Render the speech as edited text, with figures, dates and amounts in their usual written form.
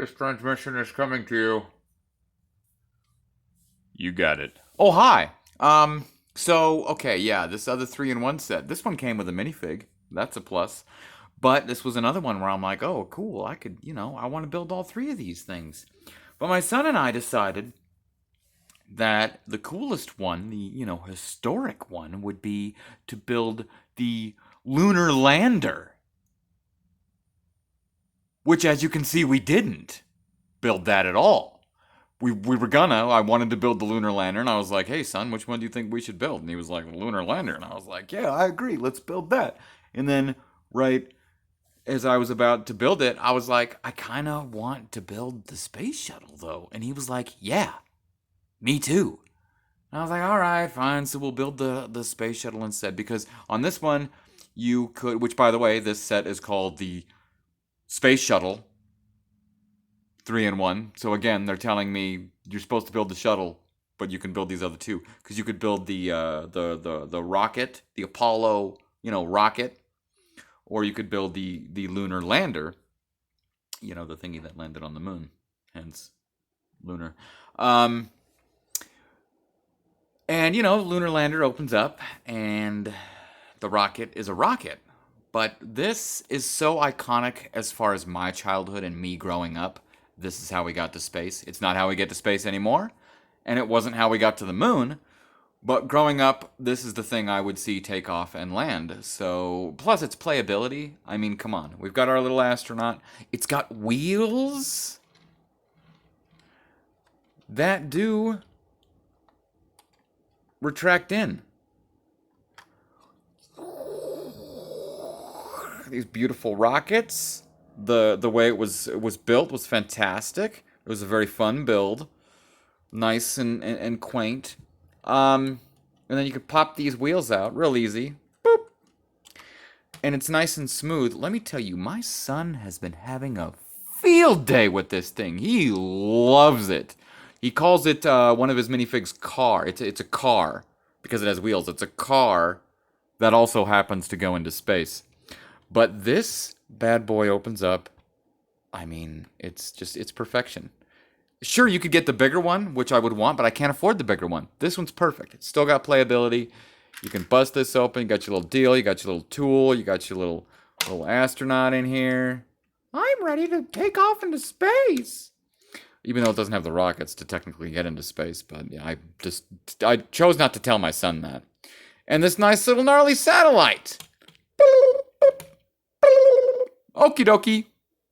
This transmission is coming to you. You got it. Oh, hi. Okay, yeah, this other 3-in-1 set. This one came with a minifig. That's a plus. But this was another one where I'm like, oh, cool. I could, I want to build all three of these things. But my son and I decided that the coolest one, the, historic one, would be to build the lunar lander. Which, as you can see, we didn't build that at all. We were gonna. I wanted to build the lunar lander, and I was like, "Hey, son, which one do you think we should build?" And he was like, "The lunar lander," and I was like, "Yeah, I agree. Let's build that." And then, right as I was about to build it, I was like, "I kind of want to build the space shuttle, though." And he was like, "Yeah, me too." And I was like, "All right, fine. So we'll build the space shuttle instead." Because on this one, you could. Which, by the way, this set is called the space shuttle 3-in-1. So again, they're telling me you're supposed to build the shuttle, but you can build these other two because you could build the rocket, the Apollo, rocket, or you could build the lunar lander, the thingy that landed on the moon, hence lunar. Um, and lunar lander opens up, and the rocket is a rocket. But this is so iconic as far as my childhood and me growing up. This is how we got to space. It's not how we get to space anymore, and it wasn't how we got to the moon. But growing up, this is the thing I would see take off and land. So, plus its playability. I mean, come on. We've got our little astronaut. It's got wheels that do retract in. These beautiful rockets. The way it was built was fantastic. It was a very fun build, nice and quaint. And then you could pop these wheels out real easy, boop, and it's nice and smooth. Let me tell you, my son has been having a field day with this thing. He loves it. He calls it one of his minifigs car. It's a car because it has wheels. It's a car that also happens to go into space. But this bad boy opens up. I mean, it's perfection. Sure, you could get the bigger one, which I would want, but I can't afford the bigger one. This one's perfect. It's still got playability. You can bust this open. You got your little deal. You got your little tool. You got your little astronaut in here. I'm ready to take off into space. Even though it doesn't have the rockets to technically get into space, but yeah, I chose not to tell my son that. And this nice little gnarly satellite. Okie dokie.